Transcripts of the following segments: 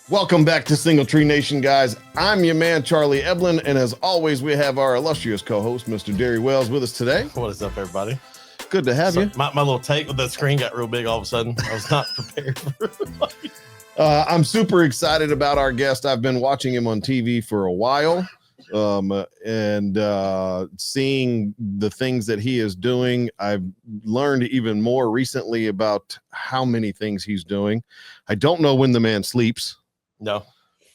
Welcome back to Single Tree Nation, guys. I'm your man, Charlie Eblin, and as always, we have our illustrious co-host, Mr. Derry Wells, with us today. What is up, everybody? Good to have you. My little take with the screen got real big all of a sudden. I was not prepared for it. I'm super excited about our guest. I've been watching him on TV for a while, and seeing the things that he is doing. I've learned even more recently about how many things he's doing. I don't know when the man sleeps. No.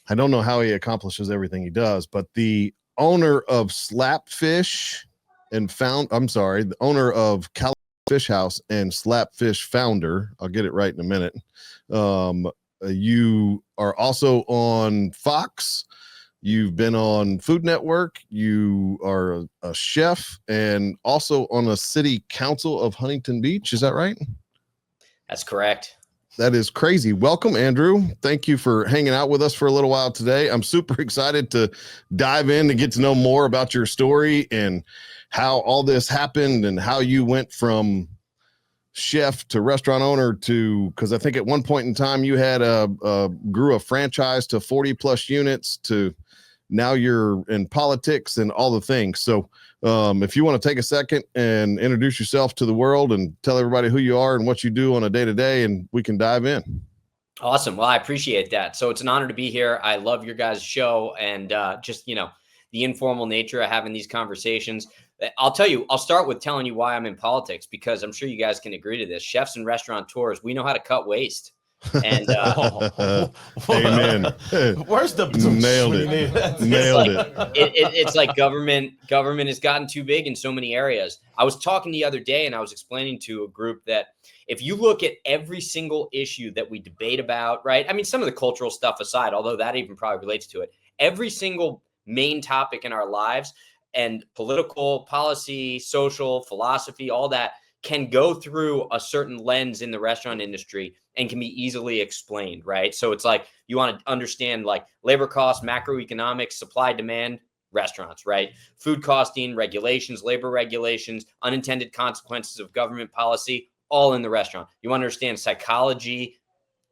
I don't know how he accomplishes everything he does, but the owner of Slapfish the owner of California Fish House and Slapfish founder, I'll get it right in a minute. You are also on Fox. You've been on Food Network. You are a chef and also on a city council of Huntington Beach. Is that right? That's correct. That is crazy. Welcome, Andrew. Thank you for hanging out with us for a little while today. I'm super excited to dive in and get to know more about your story and how all this happened and how you went from chef to restaurant owner to, because I think at one point in time you had grew a franchise to 40 plus units to now you're in politics and all the things. So if you want to take a second and introduce yourself to the world and tell everybody who you are and what you do on a day-to-day, and we can dive in. Awesome. Well, I appreciate that. So it's an honor to be here. I love your guys' show and just, the informal nature of having these conversations. I'll start with telling you why I'm in politics, because I'm sure you guys can agree to this. Chefs and restaurateurs, we know how to cut waste. And amen. Where's the nailed it? Nailed it. It's like government has gotten too big in so many areas. I was talking the other day and I was explaining to a group that if you look at every single issue that we debate about, right? I mean, some of the cultural stuff aside, although that even probably relates to it, every single main topic in our lives and political policy, social philosophy, all that can go through a certain lens in the restaurant industry and can be easily explained, right? So it's like you want to understand like labor costs, macroeconomics, supply, demand, restaurants, right? Food costing, regulations, labor regulations, unintended consequences of government policy, all in the restaurant. You want to understand psychology,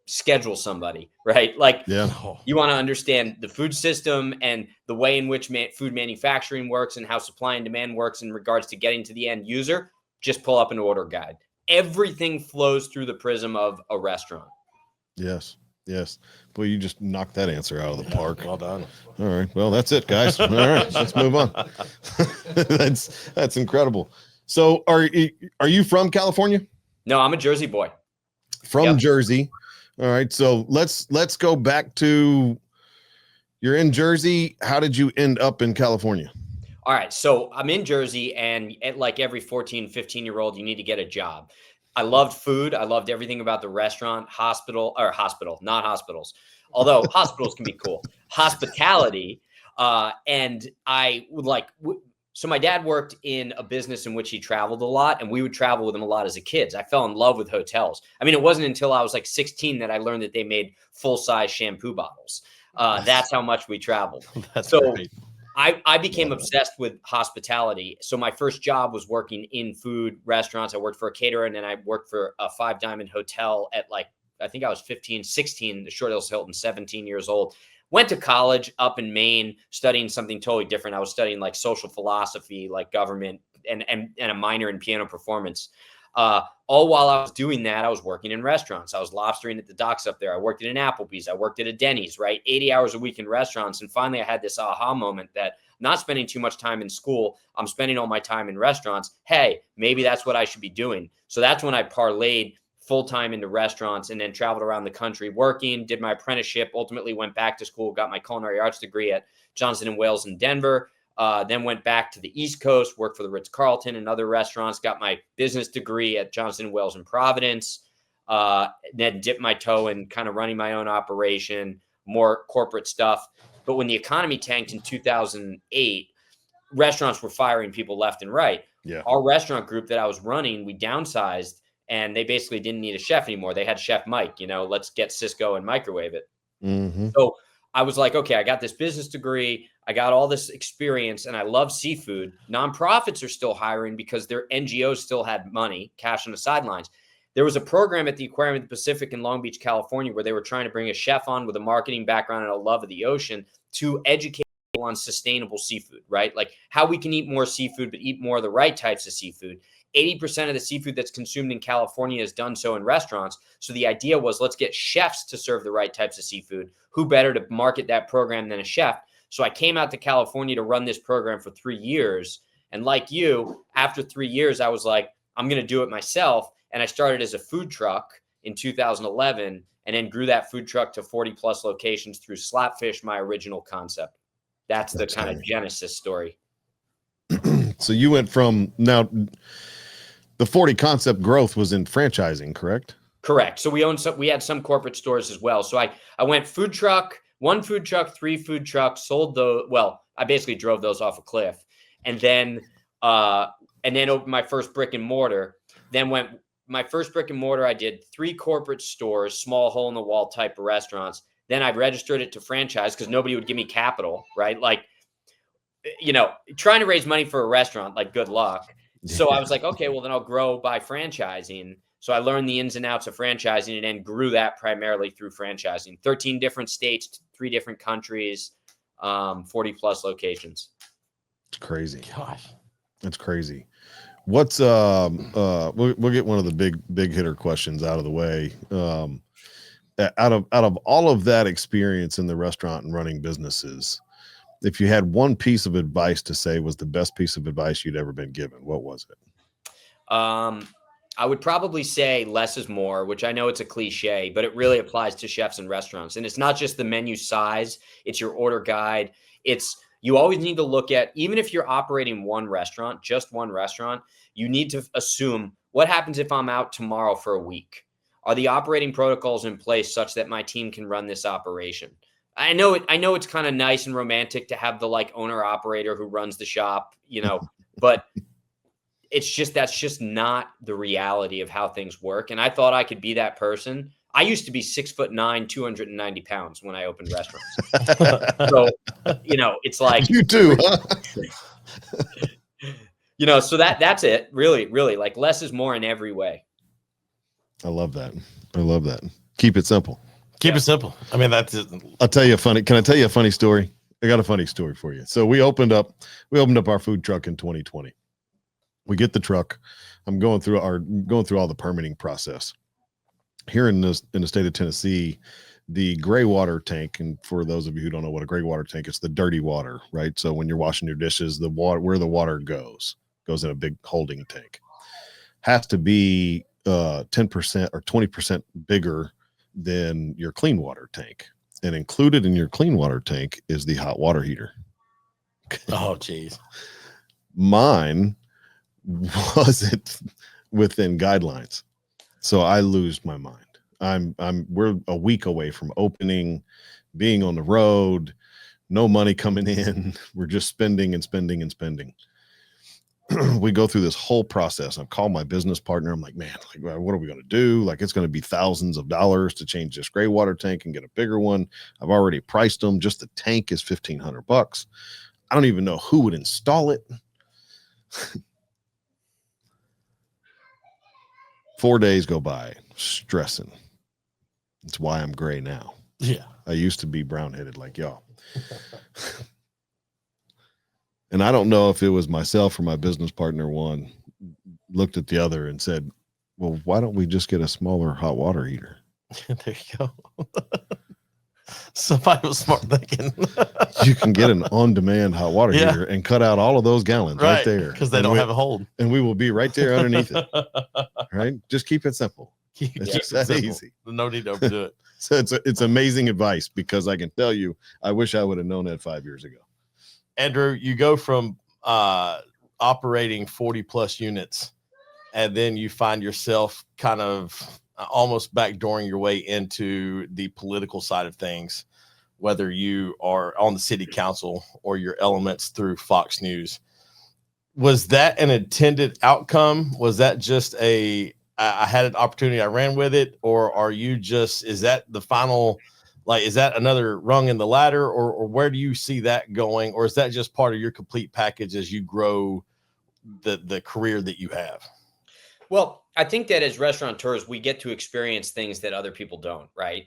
schedule somebody, right? Like you want to understand the food system and the way in which food manufacturing works and how supply and demand works in regards to getting to the end user. Just pull up an order guide. Everything flows through the prism of a restaurant. Yes. Boy, you just knocked that answer out of the park. Well done. All right. Well, that's it, guys. All right, let's move on. That's incredible. So are you from California? No, I'm a Jersey boy. From Jersey. All right. So let's go back to, you're in Jersey. How did you end up in California? All right. So I'm in Jersey, and like every 14, 15-year-old, you need to get a job. I loved food. I loved everything about the restaurant, not hospitals, although hospitals can be cool. Hospitality. And I would so my dad worked in a business in which he traveled a lot, and we would travel with him a lot as a kid. I fell in love with hotels. I mean, it wasn't until I was like 16 that I learned that they made full-size shampoo bottles. That's how much we traveled. That's so great. I became obsessed with hospitality. So my first job was working in food restaurants. I worked for a caterer, and then I worked for a 5-diamond hotel at I think I was 15, 16, the Short Hills Hilton, 17 years old. Went to college up in Maine, studying something totally different. I was studying like social philosophy, like government, and a minor in piano performance. All while I was doing that, I was working in restaurants. I was lobstering at the docks up there. I worked at an Applebee's. I worked at a Denny's, right? 80 hours a week in restaurants. And finally, I had this aha moment that I'm not spending too much time in school. I'm spending all my time in restaurants. Hey, maybe that's what I should be doing. So that's when I parlayed full-time into restaurants and then traveled around the country working, did my apprenticeship, ultimately went back to school, got my culinary arts degree at Johnson & Wales in Denver. Then went back to the East Coast, worked for the Ritz-Carlton and other restaurants, got my business degree at Johnson & Wales in Providence, then dipped my toe in kind of running my own operation, more corporate stuff. But when the economy tanked in 2008, restaurants were firing people left and right. Yeah. Our restaurant group that I was running, we downsized, and they basically didn't need a chef anymore. They had Chef Mike, let's get Cisco and microwave it. Mm-hmm. So I was like, okay, I got this business degree. I got all this experience, and I love seafood. Nonprofits are still hiring because their NGOs still had money, cash on the sidelines. there was a program at the Aquarium of the Pacific in Long Beach, California, where they were trying to bring a chef on with a marketing background and a love of the ocean to educate people on sustainable seafood, right? Like how we can eat more seafood, but eat more of the right types of seafood. 80% of the seafood that's consumed in California is done so in restaurants. So the idea was, let's get chefs to serve the right types of seafood. Who better to market that program than a chef? So I came out to California to run this program for 3 years. And like you, after 3 years, I was like, I'm going to do it myself. And I started as a food truck in 2011 and then grew that food truck to 40 plus locations through Slapfish, my original concept. That's the kind of genesis story. So you went from now the 40 concept growth was in franchising, correct? Correct. So we had some corporate stores as well. So I went food truck, 1 food truck, 3 food trucks, sold those. Well, I basically drove those off a cliff and then opened my first brick and mortar. Then went my first brick and mortar. I did 3 corporate stores, small hole in the wall type of restaurants. Then I registered it to franchise because nobody would give me capital, right? Like, trying to raise money for a restaurant, like good luck. So I was like, okay, well then I'll grow by franchising. So I learned the ins and outs of franchising and then grew that primarily through franchising. 13 different states, 3 different countries, 40 plus locations. It's crazy. Gosh, that's crazy. What's we'll get one of the big hitter questions out of the way. Out of all of that experience in the restaurant and running businesses, if you had one piece of advice to say was the best piece of advice you'd ever been given, what was it? I would probably say less is more, which I know it's a cliche, but it really applies to chefs and restaurants. And it's not just the menu size, it's your order guide. You always need to look at, even if you're operating just one restaurant, you need to assume what happens if I'm out tomorrow for a week? Are the operating protocols in place such that my team can run this operation? I know it's kind of nice and romantic to have the like owner operator who runs the shop, but that's just not the reality of how things work. And I thought I could be that person. I used to be 6'9", 290 pounds when I opened restaurants. So, it's like you too, huh? So that's it. Really, really, like less is more in every way. I love that. Keep it simple. Keep it simple. I mean, that's it. Can I tell you a funny story? I got a funny story for you. So we opened up our food truck in 2020. We get the truck. I'm going through all the permitting process here in the state of Tennessee. The gray water tank, and for those of you who don't know what a gray water tank is, the dirty water, right? So when you're washing your dishes, where the water goes in a big holding tank, has to be 10% or 20% bigger than your clean water tank. And included in your clean water tank is the hot water heater. Oh, geez. Mine wasn't within guidelines. So I lose my mind. We're a week away from opening, being on the road, no money coming in. We're just spending and spending and spending. We go through this whole process. I've called my business partner. I'm like, man, what are we going to do? Like, it's going to be thousands of dollars to change this gray water tank and get a bigger one. I've already priced them. Just the tank is $1,500. I don't even know who would install it. 4 days go by, stressing. That's why I'm gray now. Yeah. I used to be brown-headed like y'all. And I don't know if it was myself or my business partner, one looked at the other and said, well, why don't we just get a smaller hot water heater? There you go. Somebody was smart thinking. You can get an on-demand hot water heater and cut out all of those gallons right there. Because they don't have a hold. And we will be right there underneath it. Right? Just keep it simple. It's just that simple. Easy. No need to overdo it. So it's amazing advice, because I can tell you, I wish I would have known that 5 years ago. Andrew, you go from operating 40 plus units, and then you find yourself kind of almost backdooring your way into the political side of things, whether you are on the city council or your elements through Fox News. Was that an intended outcome? Was that just I had an opportunity, I ran with it? Or is that the final, like, is that another rung in the ladder, or where do you see that going? Or is that just part of your complete package as you grow the career that you have? Well, I think that as restaurateurs, we get to experience things that other people don't, right?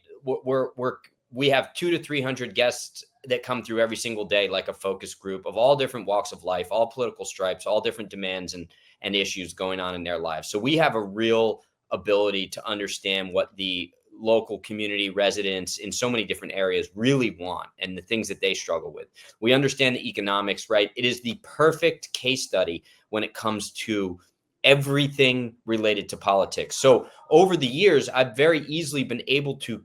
We have 200 to 300 guests that come through every single day, like a focus group of all different walks of life, all political stripes, all different demands and issues going on in their lives. So we have a real ability to understand what the local community residents in so many different areas really want and the things that they struggle with. We understand the economics, right? It is the perfect case study when it comes to everything related to politics. So over the years, I've very easily been able to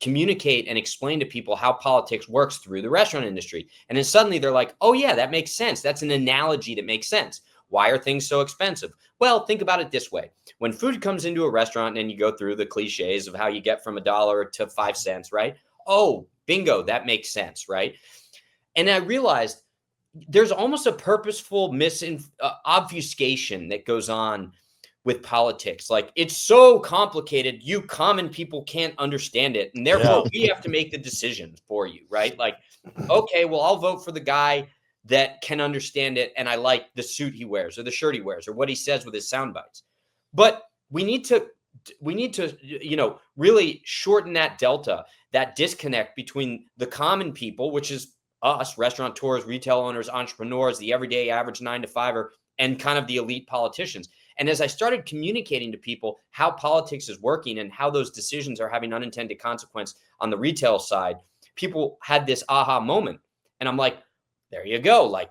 communicate and explain to people how politics works through the restaurant industry. And then suddenly they're like, oh yeah, that makes sense. That's an analogy that makes sense. Why are things so expensive? Well, think about it this way. When food comes into a restaurant and you go through the cliches of how you get from $1 to 5 cents, right? Oh, bingo, that makes sense, right? And I realized there's almost a purposeful obfuscation that goes on with politics. Like, it's so complicated, you common people can't understand it. And therefore we have to make the decisions for you, right? Like, okay, well, I'll vote for the guy that can understand it. And I like the suit he wears or the shirt he wears or what he says with his sound bites. But we need to, really shorten that delta, that disconnect between the common people, which is us, restaurateurs, retail owners, entrepreneurs, the everyday average 9-to-5er, and kind of the elite politicians. And as I started communicating to people how politics is working and how those decisions are having unintended consequence on the retail side, people had this aha moment. And I'm like, there you go. Like,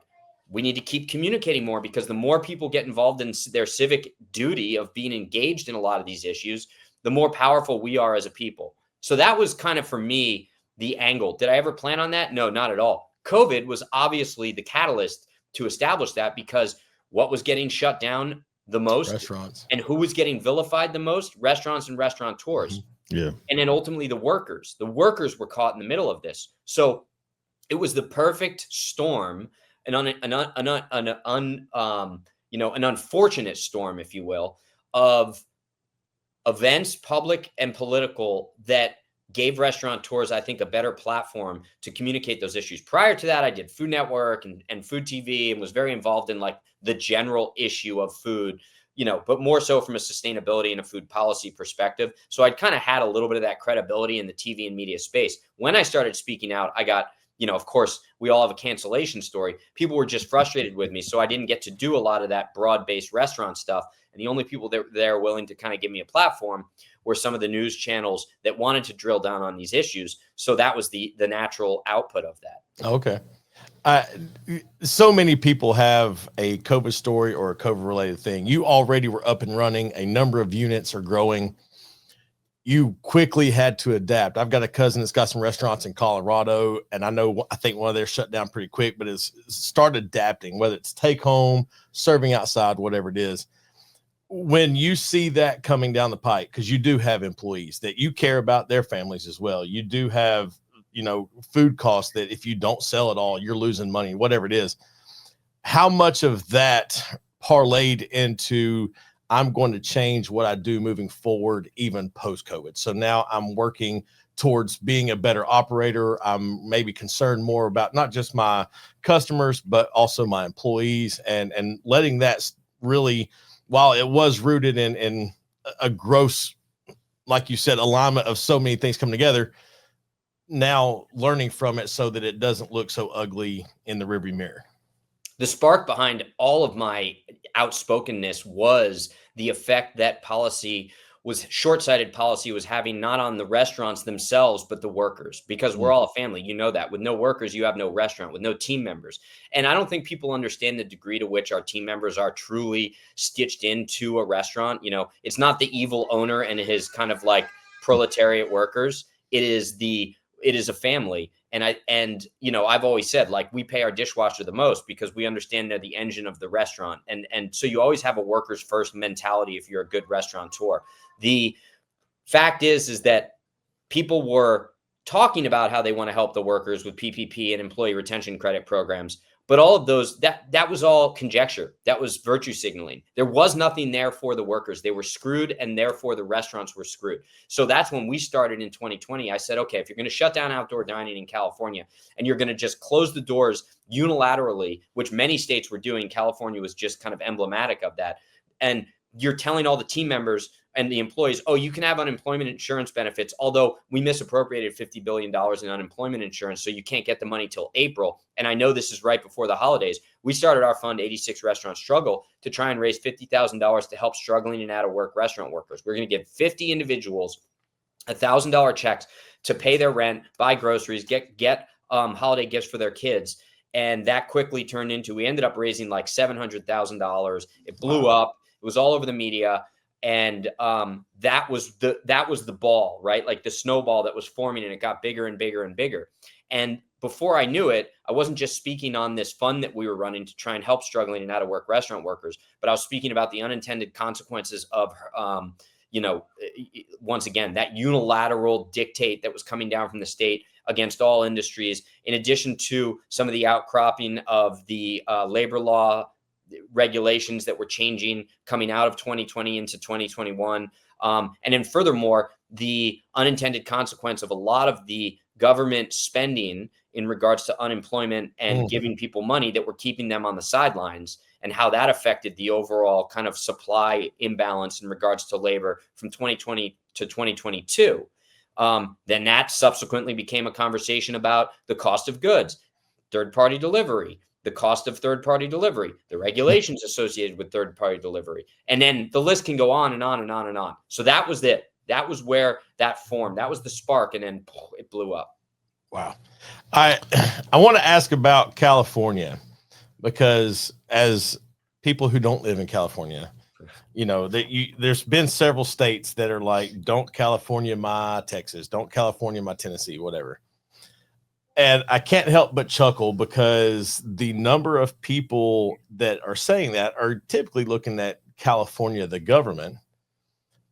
we need to keep communicating more, because the more people get involved in their civic duty of being engaged in a lot of these issues, the more powerful we are as a people. So that was kind of, for me, the angle. Did I ever plan on that? No, not at all. COVID was obviously the catalyst to establish that, because what was getting shut down the most? Restaurants. And who was getting vilified the most? Restaurants and restaurateurs. Yeah. And then ultimately the workers. The workers were caught in the middle of this. So it was the perfect storm, an unfortunate storm, if you will, of events, public and political, that gave restaurateurs, I think, a better platform to communicate those issues. Prior to that, I did Food Network and Food TV, and was very involved in like the general issue of food, but more so from a sustainability and a food policy perspective. So I'd kind of had a little bit of that credibility in the TV and media space. When I started speaking out, I got, of course, we all have a cancellation story. People were just frustrated with me. So I didn't get to do a lot of that broad-based restaurant stuff. And the only people that were willing to kind of give me a platform were some of the news channels that wanted to drill down on these issues. So that was the natural output of that. Okay. So many people have a COVID story or a COVID related thing. You already were up and running. A number of units are growing. You quickly had to adapt. I've got a cousin that's got some restaurants in Colorado, and I think one of theirs shut down pretty quick, but has started adapting, whether it's take home, serving outside, whatever it is. When you see that coming down the pike, because you do have employees that you care about their families as well. You do have, food costs that if you don't sell it all, you're losing money, whatever it is. How much of that parlayed into, I'm going to change what I do moving forward, even post-COVID? So now I'm working towards being a better operator. I'm maybe concerned more about not just my customers, but also my employees, and letting that really, while it was rooted in a gross, like you said, alignment of so many things coming together, now learning from it so that it doesn't look so ugly in the rearview mirror. The spark behind all of my outspokenness was the effect that short-sighted policy was having, not on the restaurants themselves, but the workers, because we're all a family. You know that with no workers, you have no restaurant, with no team members. And I don't think people understand the degree to which our team members are truly stitched into a restaurant. It's not the evil owner and his kind of like proletariat workers. It is a family. And I've always said, like, we pay our dishwasher the most because we understand they're the engine of the restaurant. And so you always have a workers first mentality if you're a good restaurateur. The fact is that people were talking about how they want to help the workers with PPP and employee retention credit programs. But all of those, that was all conjecture. That was virtue signaling. There was nothing there for the workers. They were screwed, and therefore the restaurants were screwed. So that's when we started in 2020. I said, okay, if you're going to shut down outdoor dining in California and you're going to just close the doors unilaterally, which many states were doing, California was just kind of emblematic of that. And you're telling all the team members and the employees, oh, you can have unemployment insurance benefits, although we misappropriated $50 billion in unemployment insurance, so you can't get the money till April. And I know this is right before the holidays. We started our fund, 86 Restaurants Struggle, to try and raise $50,000 to help struggling and out-of-work restaurant workers. We're going to give 50 individuals $1,000 checks to pay their rent, buy groceries, get holiday gifts for their kids. And that quickly turned into, we ended up raising like $700,000. It blew up. It was all over the media. And that was the ball, right? Like the snowball that was forming, and it got bigger and bigger and bigger. And before I knew it, I wasn't just speaking on this fund that we were running to try and help struggling and out-of-work restaurant workers, but I was speaking about the unintended consequences of, once again, that unilateral dictate that was coming down from the state against all industries, in addition to some of the outcropping of the labor law regulations that were changing coming out of 2020 into 2021. And then furthermore, the unintended consequence of a lot of the government spending in regards to unemployment and giving people money that were keeping them on the sidelines, and how that affected the overall kind of supply imbalance in regards to labor from 2020 to 2022. Then that subsequently became a conversation about the cost of goods, third-party delivery, the cost of third-party delivery, the regulations associated with third-party delivery. And then the list can go on and on and on and on. So that was it. That was where that formed. That was the spark. And then it blew up. Wow. I want to ask about California, because as people who don't live in California, there's been several states that are like, don't California my Texas, don't California my Tennessee, whatever. And I can't help but chuckle, because the number of people that are saying that are typically looking at California, the government.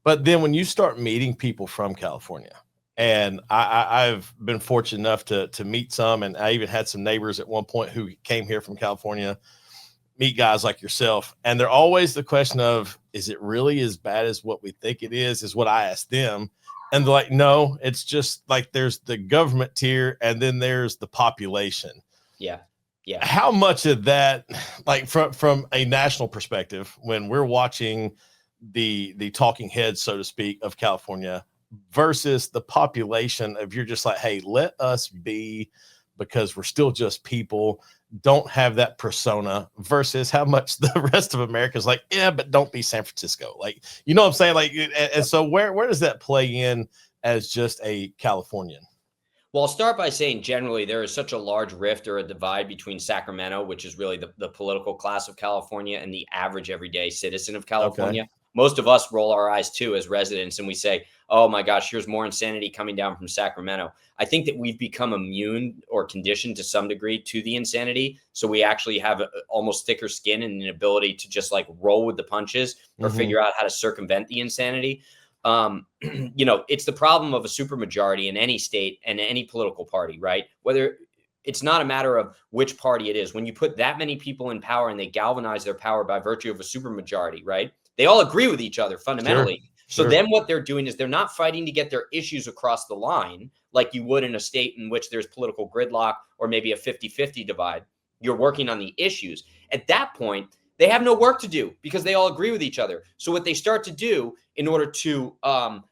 But then when you start meeting people from California, and I've been fortunate enough to meet some, and I even had some neighbors at one point who came here from California, meet guys like yourself. And they're always the question of, is it really as bad as what we think it is what I asked them. And they're like, no, it's just like there's the government tier and then there's the population. Yeah. Yeah. How much of that, like from a national perspective, when we're watching the talking heads, so to speak, of California versus the population of, you're just like, hey, let us be, because we're still just people, don't have that persona, versus how much the rest of America is like, yeah, but don't be San Francisco. Like, you know what I'm saying? Like, and so where does that play in as just a Californian? Well, I'll start by saying generally there is such a large rift or a divide between Sacramento, which is really the political class of California, and the average everyday citizen of California. Okay. Most of us roll our eyes too as residents, and we say, oh my gosh, here's more insanity coming down from Sacramento. I think that we've become immune or conditioned to some degree to the insanity. So we actually have almost thicker skin and an ability to just like roll with the punches or figure out how to circumvent the insanity. It's the problem of a supermajority in any state and any political party, right? Whether it's not a matter of which party it is. When you put that many people in power and they galvanize their power by virtue of a supermajority, right? They all agree with each other fundamentally. Sure. So then what they're doing is they're not fighting to get their issues across the line like you would in a state in which there's political gridlock or maybe a 50-50 divide. You're working on the issues. At that point, they have no work to do because they all agree with each other. So what they start to do in order to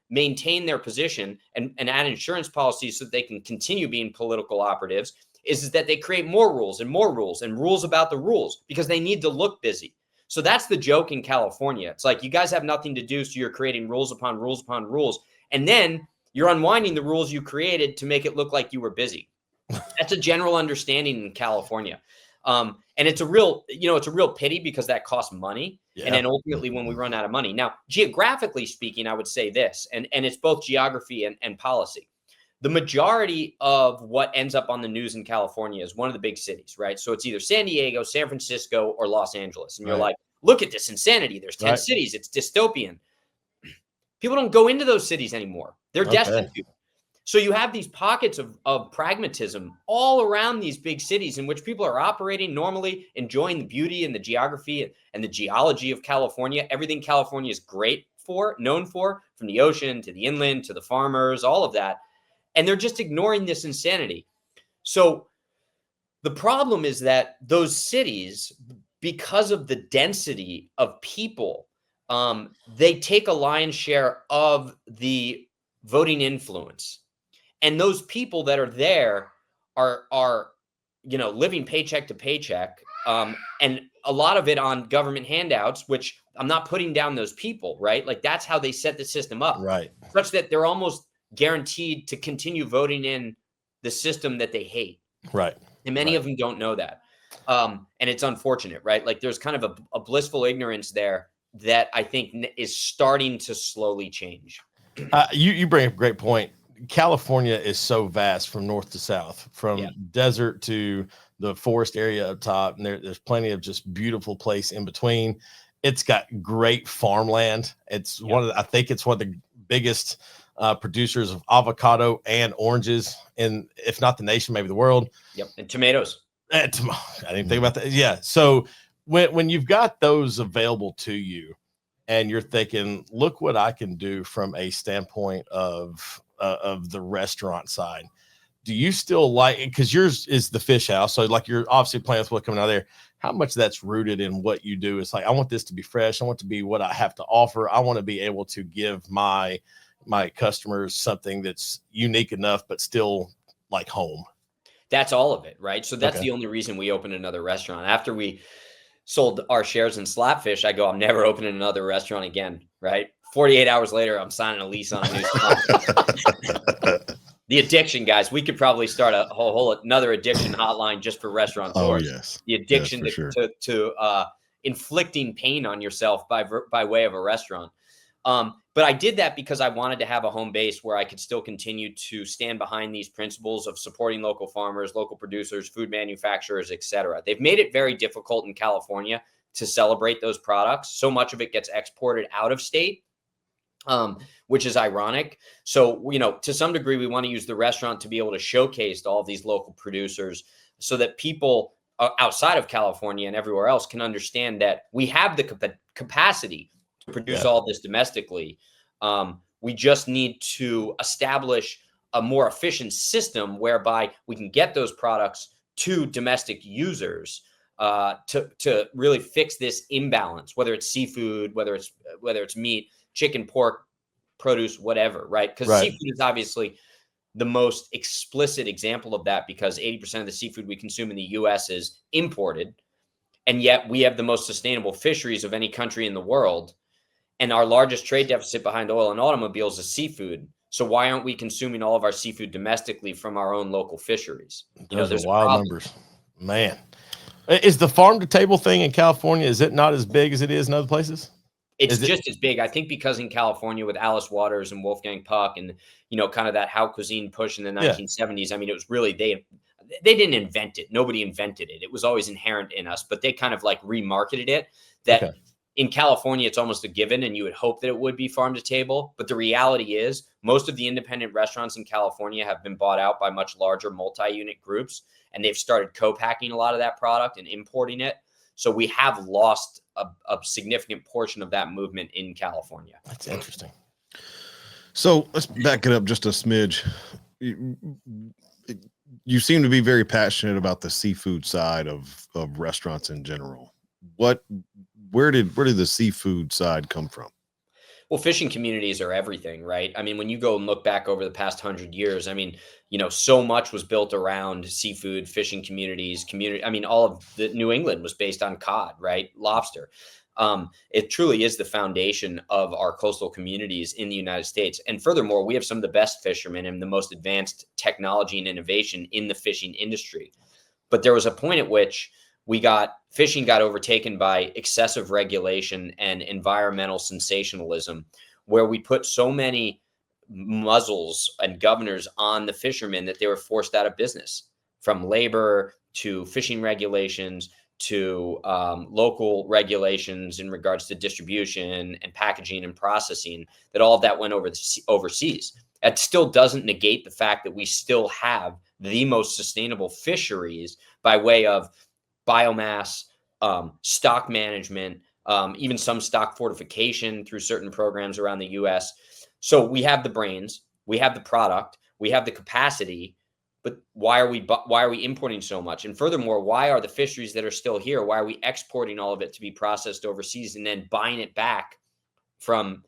maintain their position and add insurance policies so that they can continue being political operatives is that they create more rules and rules about the rules because they need to look busy. So that's the joke in California. It's like, you guys have nothing to do, so you're creating rules upon rules upon rules. And then you're unwinding the rules you created to make it look like you were busy. That's a general understanding in California. And it's a real pity because that costs money. Yeah. And then ultimately when we run out of money. Now, geographically speaking, I would say this, and it's both geography and policy. The majority of what ends up on the news in California is one of the big cities, right? So it's either San Diego, San Francisco, or Los Angeles. And you're like, look at this insanity. There's 10 cities. It's dystopian. People don't go into those cities anymore. They're destitute. So you have these pockets of pragmatism all around these big cities in which people are operating normally, enjoying the beauty and the geography and the geology of California. Everything California is known for, from the ocean to the inland to the farmers, all of that. And they're just ignoring this insanity. So the problem is that those cities, because of the density of people, they take a lion's share of the voting influence. And those people that are there are living paycheck to paycheck, and a lot of it on government handouts, which I'm not putting down those people, right? Like that's how they set the system up, Right. such that they're almost guaranteed to continue voting in the system that they hate. Right. And many of them don't know that. And it's unfortunate, right? Like there's kind of a blissful ignorance there that I think is starting to slowly change. You bring up a great point. California is so vast from north to south, from desert to the forest area up top, and there's plenty of just beautiful place in between. It's got great farmland. It's I think it's one of the biggest producers of avocado and oranges in, if not the nation, maybe the world. Yep, and tomatoes. I didn't think about that. Yeah, so when you've got those available to you, and you're thinking, look what I can do from a standpoint of the restaurant side. Do you still like, because yours is the fish house, so like you're obviously playing with what's coming out of there, how much that's rooted in what you do? It's like, I want this to be fresh. I want it to be what I have to offer. I want to be able to give my customers something that's unique enough, but still like home. That's all of it, right? So that's the only reason we opened another restaurant. After we sold our shares in Slapfish, I go, I'm never opening another restaurant again, right? 48 hours later, I'm signing a lease on a new spot. The addiction, guys, we could probably start a whole another addiction hotline just for restaurants. Oh, yes. The addiction to inflicting pain on yourself by way of a restaurant. But I did that because I wanted to have a home base where I could still continue to stand behind these principles of supporting local farmers, local producers, food manufacturers, et cetera. They've made it very difficult in California to celebrate those products. So much of it gets exported out of state, which is ironic. So, to some degree, we want to use the restaurant to be able to showcase all of these local producers so that people outside of California and everywhere else can understand that we have the capacity to produce all this domestically. We just need to establish a more efficient system whereby we can get those products to domestic users to really fix this imbalance, whether it's seafood, whether it's meat, chicken, pork, produce, whatever, right? Because seafood is obviously the most explicit example of that, because 80% of the seafood we consume in the U.S. is imported. And yet we have the most sustainable fisheries of any country in the world. And our largest trade deficit behind oil and automobiles is seafood. So why aren't we consuming all of our seafood domestically from our own local fisheries? Those are wild numbers, man. Is the farm to table thing in California, is it not as big as it is in other places? It's just as big. I think because in California with Alice Waters and Wolfgang Puck and, kind of that How Cuisine push in the 1970s, I mean, it was really, they didn't invent it. Nobody invented it. It was always inherent in us, but they kind of like remarketed it that in California, it's almost a given, and you would hope that it would be farm to table. But the reality is most of the independent restaurants in California have been bought out by much larger multi-unit groups, and they've started co-packing a lot of that product and importing it. So we have lost a significant portion of that movement in California. That's interesting. So let's back it up just a smidge. You seem to be very passionate about the seafood side of restaurants in general. Where did the seafood side come from? Well, fishing communities are everything, right? I mean, when you go and look back over the past 100 years, I mean, so much was built around seafood, fishing communities, I mean, all of the New England was based on cod, right? Lobster. It truly is the foundation of our coastal communities in the United States. And furthermore, we have some of the best fishermen and the most advanced technology and innovation in the fishing industry. But there was a point at which fishing got overtaken by excessive regulation and environmental sensationalism, where we put so many muzzles and governors on the fishermen that they were forced out of business, from labor to fishing regulations to local regulations in regards to distribution and packaging and processing, that all of that went overseas. That still doesn't negate the fact that we still have the most sustainable fisheries by way of biomass, stock management, even some stock fortification through certain programs around the U.S. So we have the brains, we have the product, we have the capacity, but why are we importing so much? And furthermore, why are the fisheries that are still here, why are we exporting all of it to be processed overseas and then buying it back from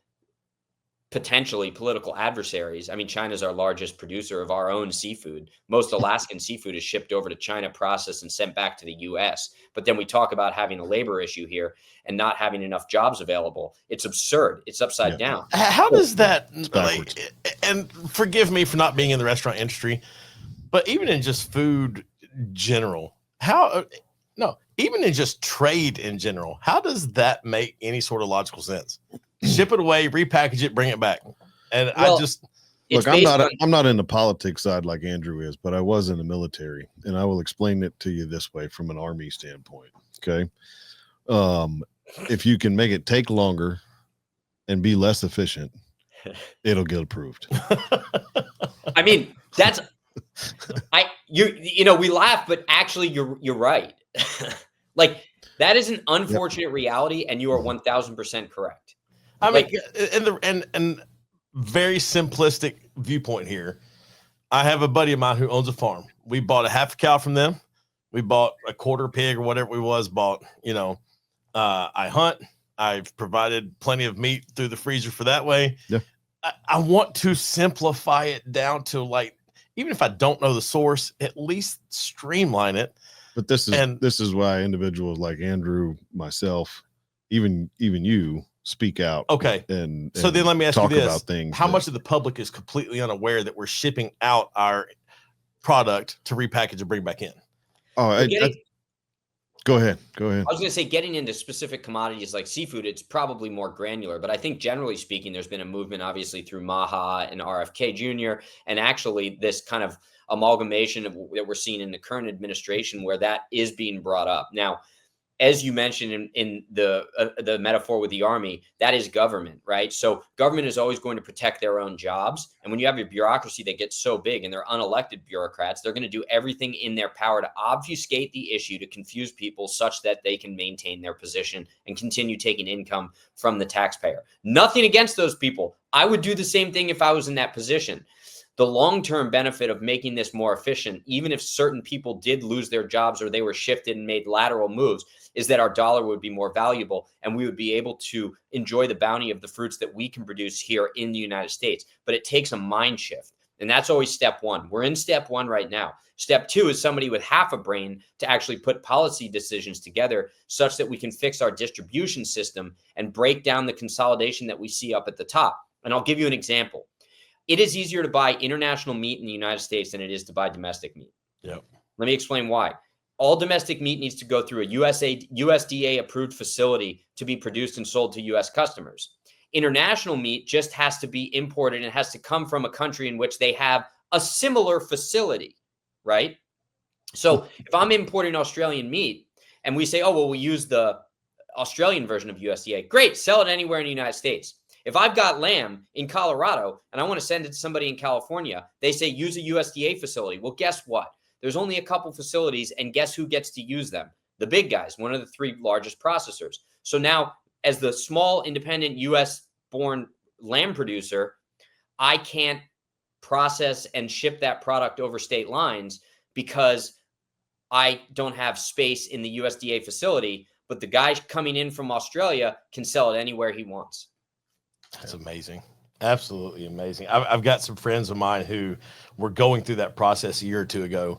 potentially political adversaries. I mean, China's our largest producer of our own seafood. Most Alaskan seafood is shipped over to China, processed, and sent back to the US. But then we talk about having a labor issue here and not having enough jobs available. It's absurd. It's upside down. How does that, backwards. and forgive me for not being in the restaurant industry, but even in just food general, even in just trade in general, how does that make any sort of logical sense? Ship it away, repackage it, bring it back. And Well, look, I'm not in the politics side like Andrew is, but I was in the military, and I will explain it to you this way from an Army standpoint. Okay. If you can make it take longer and be less efficient, it'll get approved. I mean, we laugh, but actually you're right. Like, that is an unfortunate reality, and you are 1000% correct. I mean, and very simplistic viewpoint here. I have a buddy of mine who owns a farm. We bought a half a cow from them. We bought a quarter pig or whatever it was. I hunt. I've provided plenty of meat through the freezer for that way. Yeah. I want to simplify it down to, like, even if I don't know the source, at least streamline it. But this is why individuals like Andrew, myself, even you speak out. Okay. And so then let me ask you this. About things how much of the public is completely unaware that we're shipping out our product to repackage and bring back in? Oh, go ahead. I was going to say, getting into specific commodities like seafood, it's probably more granular, but I think generally speaking, there's been a movement, obviously, through Maha and RFK Jr. And actually this kind of amalgamation that we're seeing in the current administration, where that is being brought up. Now, as you mentioned in the metaphor with the Army, that is government, right? So government is always going to protect their own jobs. And when you have a bureaucracy that gets so big and they're unelected bureaucrats, they're going to do everything in their power to obfuscate the issue, to confuse people such that they can maintain their position and continue taking income from the taxpayer. Nothing against those people. I would do the same thing if I was in that position. The long-term benefit of making this more efficient, even if certain people did lose their jobs or they were shifted and made lateral moves, is that our dollar would be more valuable and we would be able to enjoy the bounty of the fruits that we can produce here in the United States. But it takes a mind shift. And that's always step one. We're in step one right now. Step two is somebody with half a brain to actually put policy decisions together such that we can fix our distribution system and break down the consolidation that we see up at the top. And I'll give you an example. It is easier to buy international meat in the United States than it is to buy domestic meat. Yep. Let me explain why. All domestic meat needs to go through a USDA approved facility to be produced and sold to US customers. International meat just has to be imported and has to come from a country in which they have a similar facility, right? So if I'm importing Australian meat and we say, oh, well, we use the Australian version of USDA, great, sell it anywhere in the United States. If I've got lamb in Colorado and I want to send it to somebody in California, they say use a USDA facility. Well, guess what? There's only a couple facilities, and guess who gets to use them? The big guys, one of the three largest processors. So now, as the small, independent, U.S.-born lamb producer, I can't process and ship that product over state lines because I don't have space in the USDA facility, but the guy coming in from Australia can sell it anywhere he wants. That's amazing. Absolutely amazing. I've got some friends of mine who were going through that process a year or two ago.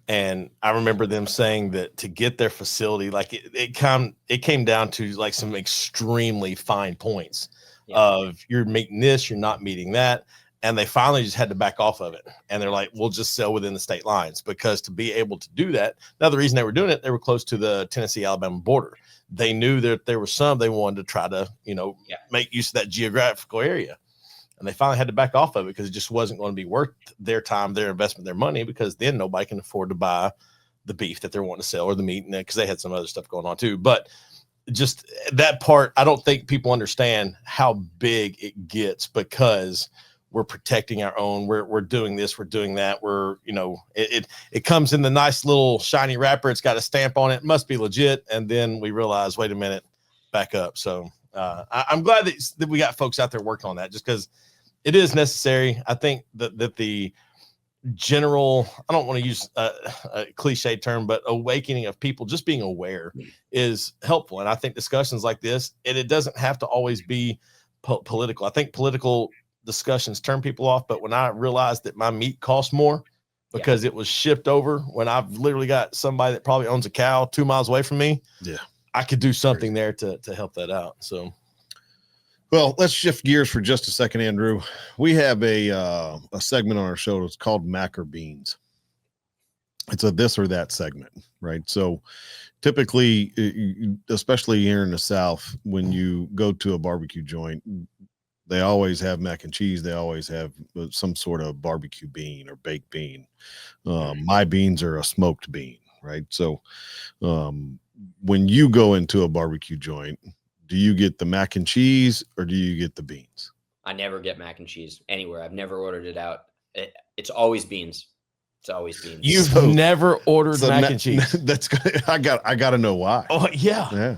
And I remember them saying that to get their facility, like it came down to like some extremely fine points of you're meeting this, you're not meeting that. And they finally just had to back off of it. And they're like, we'll just sell within the state lines, because to be able to do that. Now, the reason they were doing it, they were close to the Tennessee-Alabama border. They knew that there was some they wanted to try to, make use of that geographical area. And they finally had to back off of it because it just wasn't going to be worth their time, their investment, their money, because then nobody can afford to buy the beef that they're wanting to sell or the meat, because they had some other stuff going on too. But just that part, I don't think people understand how big it gets, because we're protecting our own. We're doing this, we're doing that. It comes in the nice little shiny wrapper. It's got a stamp on it. It must be legit. And then we realize, wait a minute, back up. So I'm glad that we got folks out there working on that, just because it is necessary. I think that the general, I don't want to use a cliche term, but awakening of people, just being aware, is helpful. And I think discussions like this, it doesn't have to always be political. I think political discussions turn people off. But when I realized that my meat costs more because it was shipped over, when I've literally got somebody that probably owns a cow 2 miles away from me, I could do something there to help that out. So, well, let's shift gears for just a second, Andrew. We have a segment on our show. It's called Mac or Beans. It's a this or that segment, right? So typically, especially here in the South, when you go to a barbecue joint, they always have mac and cheese. They always have some sort of barbecue bean or baked bean. My beans are a smoked bean, right? So when you go into a barbecue joint, do you get the mac and cheese or do you get the beans? I never get mac and cheese anywhere. I've never ordered it out. It's always beans. It's always beans. You've never ordered mac and cheese. That's good. I got to know why. Oh yeah.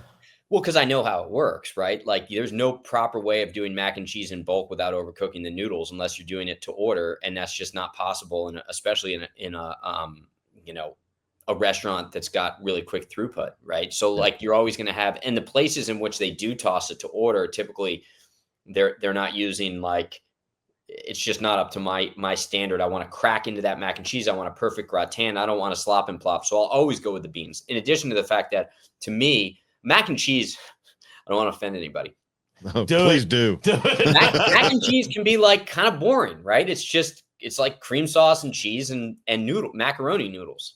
Well, because I know how it works, right? Like there's no proper way of doing mac and cheese in bulk without overcooking the noodles, unless you're doing it to order, and that's just not possible. And especially in a restaurant that's got really quick throughput, right? So like you're always going to have, and the places in which they do toss it to order, typically they're not using like. It's just not up to my standard. I want to crack into that mac and cheese. I want a perfect gratin. I don't want to slop and plop. So I'll always go with the beans. In addition to the fact that, to me, mac and cheese, I don't want to offend anybody. Please do. Mac and cheese can be like kind of boring, right? It's like cream sauce and cheese and macaroni noodles.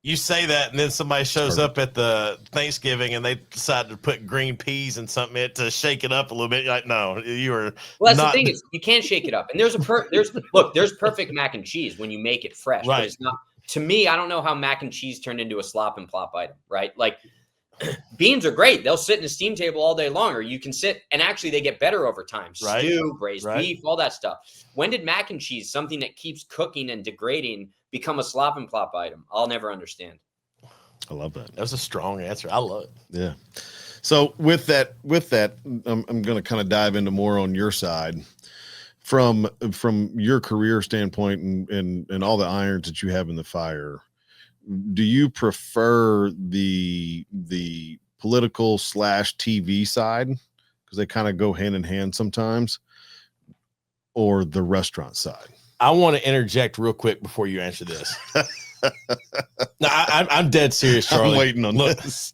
You say that, and then somebody shows up at the Thanksgiving, and they decide to put green peas in something to shake it up a little bit. You're like, no, you are. Well, that's the thing is you can't shake it up. And there's perfect mac and cheese when you make it fresh. Right. But it's not. To me, I don't know how mac and cheese turned into a slop and plop item, right? Like beans are great. They'll sit in a steam table all day long, or you can sit, and actually they get better over time. Right. Stew, braised beef, all that stuff. When did mac and cheese, something that keeps cooking and degrading, become a slop and plop item? I'll never understand. I love that. That was a strong answer. I love it. Yeah. So with that, I'm going to kind of dive into more on your side from your career standpoint and all the irons that you have in the fire. Do you prefer the political / TV side, because they kind of go hand in hand sometimes, or the restaurant side? I want to interject real quick before you answer this. No, I'm dead serious, Charlie. I'm waiting on this.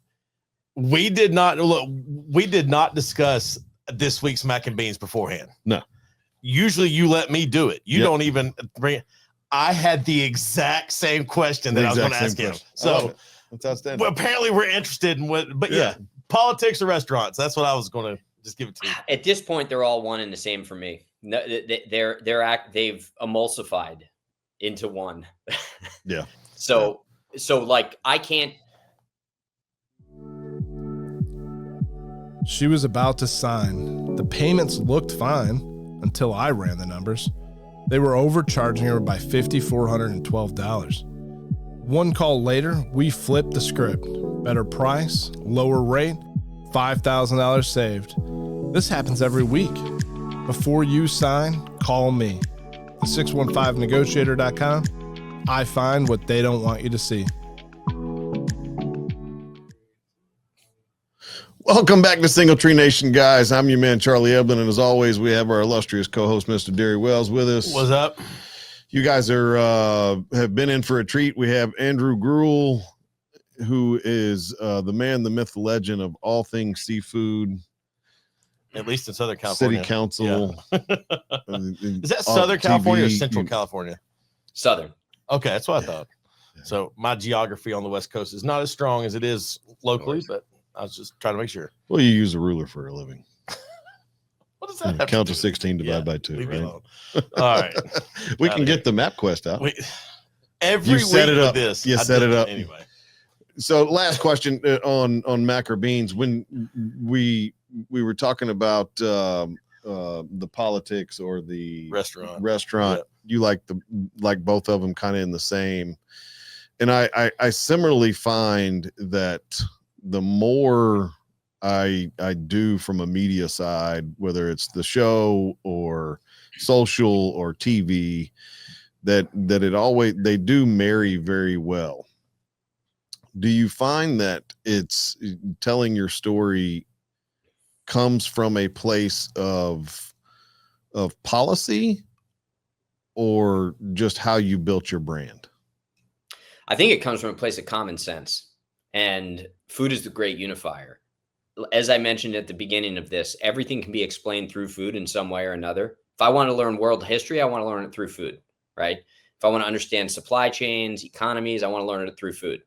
We did not discuss this week's mac and beans beforehand. No. Usually you let me do it. You don't even bring it. I had the exact same question that I was going to ask him. So that's outstanding. Well, apparently we're interested in what, but yeah, politics or restaurants. That's what I was going to just give it to you. At this point, they're all one and the same for me. No, they've emulsified into one. Yeah. So like I can't. She was about to sign. The payments looked fine until I ran the numbers. They were overcharging her by $5,412. One call later, we flipped the script. Better price, lower rate, $5,000 saved. This happens every week. Before you sign, call me. The 615negotiator.com. I find what they don't want you to see. Welcome back to Single Tree Nation, guys. I'm your man, Charlie Eblin, and as always, we have our illustrious co-host, Mr. Derry Wells, with us. What's up? You guys have been in for a treat. We have Andrew Gruel, who is the man, the myth, the legend of all things seafood. At least in Southern California. City Council. Yeah. Is that Southern California or Central California? Southern. Okay, that's what I thought. So my geography on the West Coast is not as strong as it is locally, but I was just trying to make sure. Well, you use a ruler for a living. What does that have count to to 16, divide by 2, right? All right. We can get the map quest out. Every week set it up. This. You set it up. Anyway. So last question on mac or beans. When we were talking about the politics or the restaurant, you like both of them kind of in the same. And I similarly find that the more I do from a media side, whether it's the show or social or TV, that it always, they do marry very well. Do you find that it's telling your story comes from a place of policy or just how you built your brand? I think it comes from a place of common sense, and food is the great unifier. As I mentioned at the beginning of this, everything can be explained through food in some way or another. If I want to learn world history, I want to learn it through food, right? If I want to understand supply chains, economies, I want to learn it through food.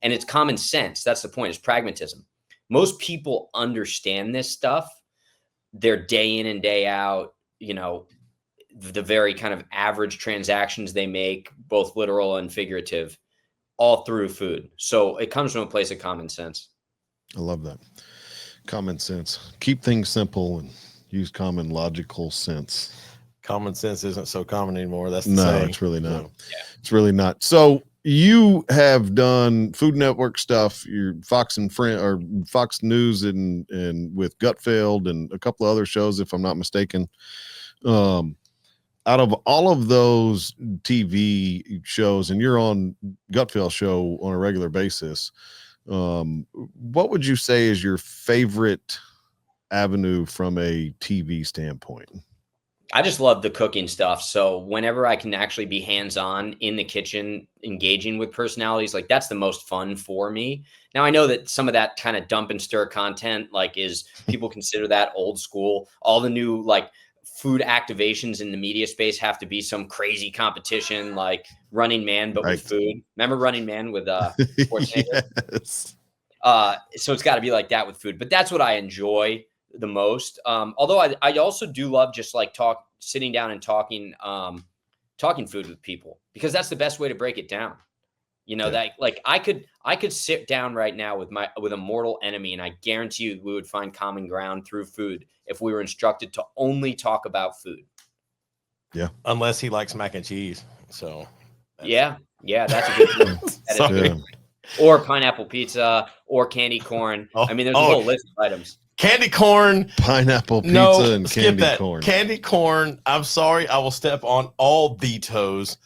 And it's common sense. That's the point, it's pragmatism. Most people understand this stuff. They're day in and day out, the very kind of average transactions they make, both literal and figurative, all through food. So it comes from a place of common sense. I love that. Common sense. Keep things simple and use common logical sense. Common sense isn't so common anymore. That's the no, saying. It's really not. So, yeah. It's really not. So you have done Food Network stuff, your Fox and Friend or Fox News and with Gutfeld and a couple of other shows, if I'm not mistaken. Out of all of those TV shows, and you're on Gutfeld show on a regular basis, what would you say is your favorite avenue from a TV standpoint? I just love the cooking stuff. So whenever I can actually be hands-on in the kitchen, engaging with personalities, like that's the most fun for me. Now I know that some of that kind of dump and stir content, people consider that old school. All the new food activations in the media space have to be some crazy competition, like Running Man, but with food. Remember Running Man with Schwarzenegger? Yes. So it's got to be like that with food. But that's what I enjoy the most. Although I also do love just sitting down and talking food with people, because that's the best way to break it down. That I could sit down right now with a mortal enemy, and I guarantee you we would find common ground through food if we were instructed to only talk about food. Yeah. Unless he likes mac and cheese. So yeah, that's a good thing. Or pineapple pizza or candy corn. I mean, there's a whole list of items. Candy corn, pineapple pizza, and candy corn. Candy corn, I'm sorry, I will step on all the toes,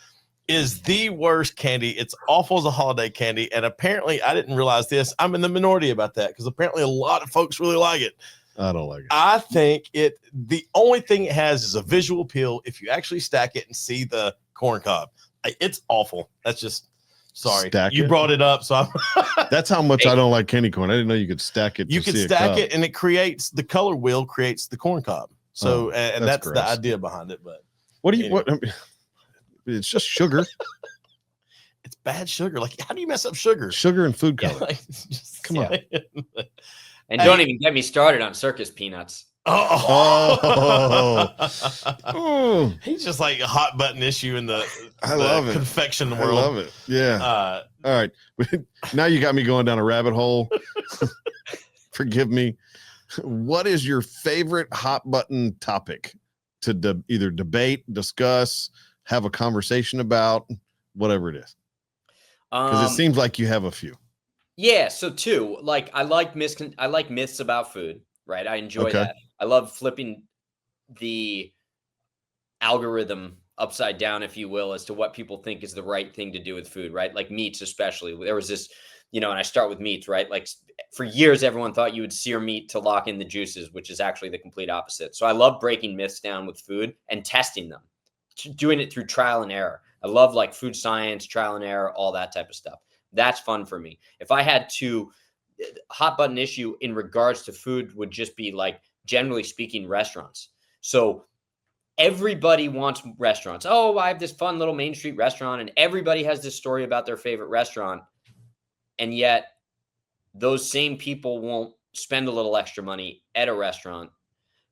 is the worst candy. It's awful as a holiday candy. And apparently, I didn't realize this. I'm in the minority about that, because apparently a lot of folks really like it. I don't like it. I think the only thing it has is a visual appeal if you actually stack it and see the corn cob. It's awful. That's just... Sorry, you brought it up, so that's how much I don't like candy corn. I didn't know you could stack it. You can stack it, and it creates the color wheel creates the corn cob. So, and that's the idea behind it. But what? It's just sugar. It's bad sugar. Like, how do you mess up sugar? Sugar and food color. Come on. And don't even get me started on circus peanuts. Oh. He's just like a hot button issue in the confection world. I love it. Yeah. All right. Now you got me going down a rabbit hole. Forgive me. What is your favorite hot button topic to either debate, discuss, have a conversation about, whatever it is? Because it seems like you have a few. Yeah. So two, I like myths about food. Right. I enjoy that. I love flipping the algorithm upside down, if you will, as to what people think is the right thing to do with food, right? Like meats, especially. There was this, and I start with meats, right? Like for years, everyone thought you would sear meat to lock in the juices, which is actually the complete opposite. So I love breaking myths down with food and testing them, doing it through trial and error. I love food science, trial and error, all that type of stuff. That's fun for me. If I had to, hot button issue in regards to food would just be generally speaking, restaurants. So everybody wants restaurants. Oh, I have this fun little Main Street restaurant, and everybody has this story about their favorite restaurant. And yet those same people won't spend a little extra money at a restaurant,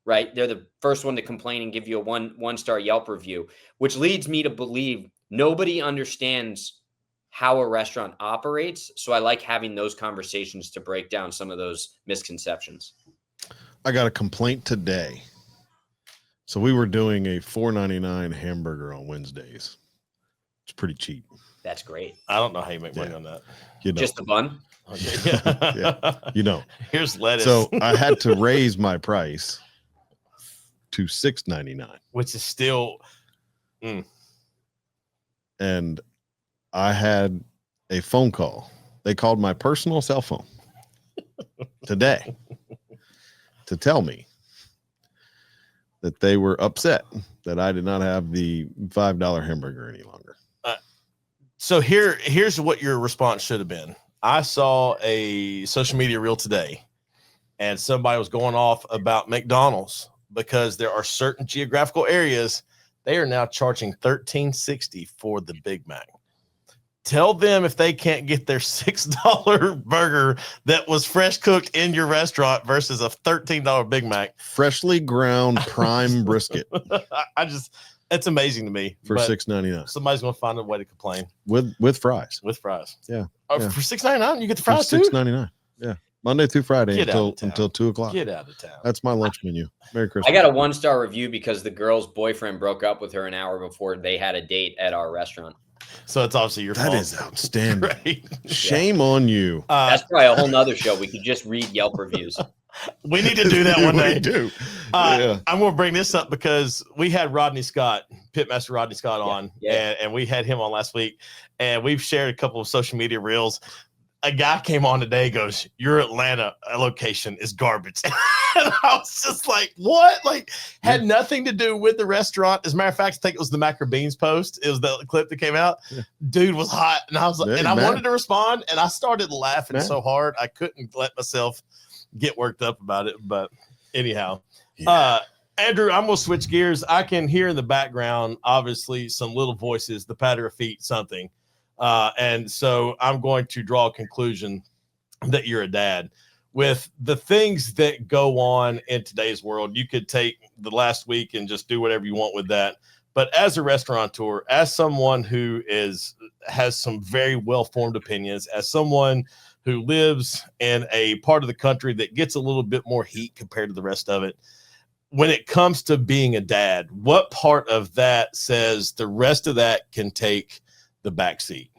right? They're the first one to complain and give you a one-star Yelp review, which leads me to believe nobody understands how a restaurant operates. So I like having those conversations to break down some of those misconceptions. I got a complaint today. So we were doing a $4.99 hamburger on Wednesdays. It's pretty cheap. That's great. I don't know how you make money on that. Just the bun? Okay. Yeah. Here's lettuce. So I had to raise my price to $6.99. Which is still... And I had a phone call. They called my personal cell phone today. to tell me that they were upset that I did not have the $5 hamburger any longer. So here's what your response should have been. I saw a social media reel today, and somebody was going off about McDonald's because there are certain geographical areas they are now charging $13.60 for the Big Mac. Tell them if they can't get their $6 burger that was fresh cooked in your restaurant versus a $13 Big Mac. Freshly ground prime brisket. It's amazing to me. For $6.99. Somebody's going to find a way to complain. With fries. With fries. Yeah. For $6.99, you get the fries too? $6.99. Yeah. Monday through Friday until 2:00. Get out of town. That's my lunch menu. Merry Christmas. I got a 1-star review because the girl's boyfriend broke up with her an hour before they had a date at our restaurant. So it's obviously your fault. That is outstanding. Right? Shame on you. That's probably a whole nother show. We could just read Yelp reviews. We need to do that one day. We do. I'm going to bring this up because we had Rodney Scott, Pitmaster Rodney Scott on, and we had him on last week, and we've shared a couple of social media reels. A guy came on today, goes, your Atlanta location is garbage. And I was just like, what? Like, had nothing to do with the restaurant. As a matter of fact, I think it was the Mac or Beans post. It was the clip that came out. Yeah. Dude was hot. And I was like, and I wanted to respond, and I started laughing so hard I couldn't let myself get worked up about it. But anyhow, Andrew, I'm going to switch gears. I can hear in the background, obviously, some little voices, the patter of feet, something. And so I'm going to draw a conclusion that you're a dad. With the things that go on in today's world, you could take the last week and just do whatever you want with that. But as a restaurateur, as someone who has some very well-formed opinions, as someone who lives in a part of the country that gets a little bit more heat compared to the rest of it, when it comes to being a dad, what part of that says the rest of that can take the back seat?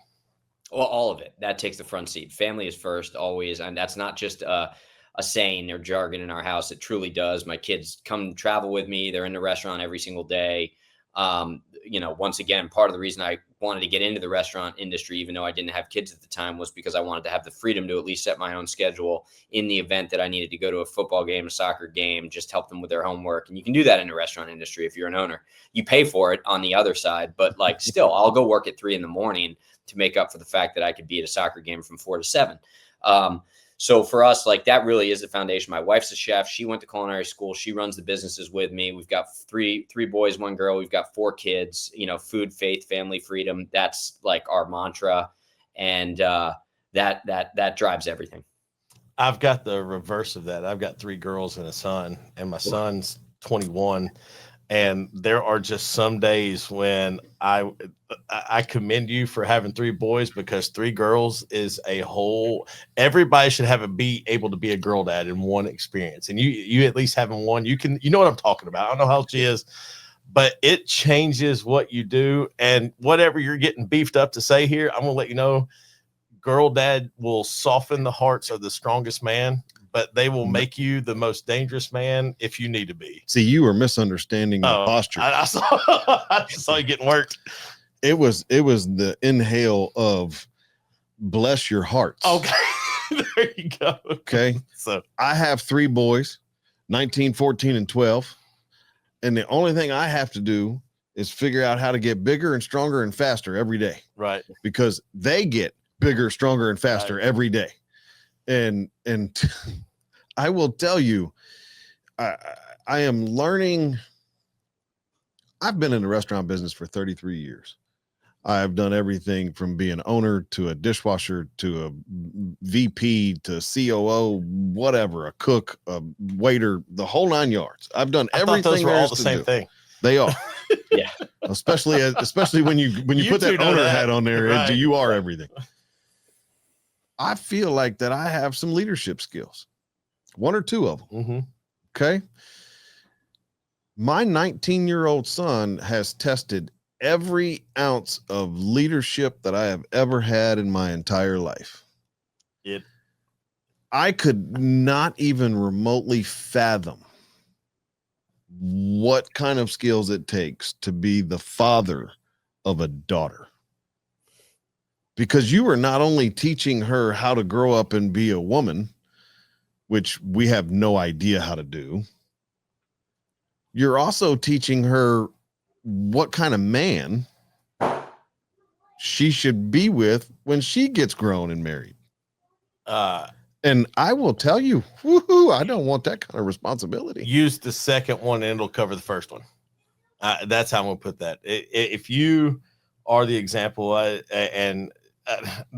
Well, all of it. That takes the front seat. Family is first, always. And that's not just a saying or jargon in our house. It truly does. My kids come travel with me. They're in the restaurant every single day. Once again, part of the reason I wanted to get into the restaurant industry, even though I didn't have kids at the time, was because I wanted to have the freedom to at least set my own schedule in the event that I needed to go to a football game, a soccer game, just help them with their homework. And you can do that in the restaurant industry if you're an owner. You pay for it on the other side, but still, I'll go work at 3 a.m. to make up for the fact that I could be at a soccer game from 4 to 7. So for us, that really is the foundation. My wife's a chef. She went to culinary school. She runs the businesses with me. We've got three boys, 1 girl. We've got 4 kids, food, faith, family, freedom. That's our mantra. And that drives everything. I've got the reverse of that. I've got 3 girls and a son, and my son's 21. And there are just some days when I commend you for having 3 boys, because 3 girls is a whole. Everybody should be able to be a girl dad in one experience. And you at least having one, you know what I'm talking about. I don't know how old she is, but it changes what you do. And whatever you're getting beefed up to say here, I'm gonna let you know, girl dad will soften the hearts of the strongest man, but they will make you the most dangerous man if you need to be. See, you were misunderstanding the posture. I saw you getting worked. It was the inhale of bless your hearts. Okay. There you go. Okay. So I have 3 boys, 19, 14, and 12. And the only thing I have to do is figure out how to get bigger and stronger and faster every day. Right. Because they get bigger, stronger, and faster every day. And I will tell you, I am learning. I've been in the restaurant business for 33 years. I've done everything from being an owner to a dishwasher to a VP to COO, whatever, a cook, a waiter, the whole 9 yards. I've done everything. Those were all the same thing. They are. Yeah. Especially when you put that owner hat on there, right. You are everything. I feel like that I have some leadership skills, 1 or 2 of them. Mm-hmm. Okay. My 19-year-old son has tested every ounce of leadership that I have ever had in my entire life. I could not even remotely fathom what kind of skills it takes to be the father of a daughter. Because you are not only teaching her how to grow up and be a woman, which we have no idea how to do. You're also teaching her what kind of man she should be with when she gets grown and married. And I will tell you, I don't want that kind of responsibility. Use the second one and it'll cover the first one. That's how I'm going to put that. If you are the example, and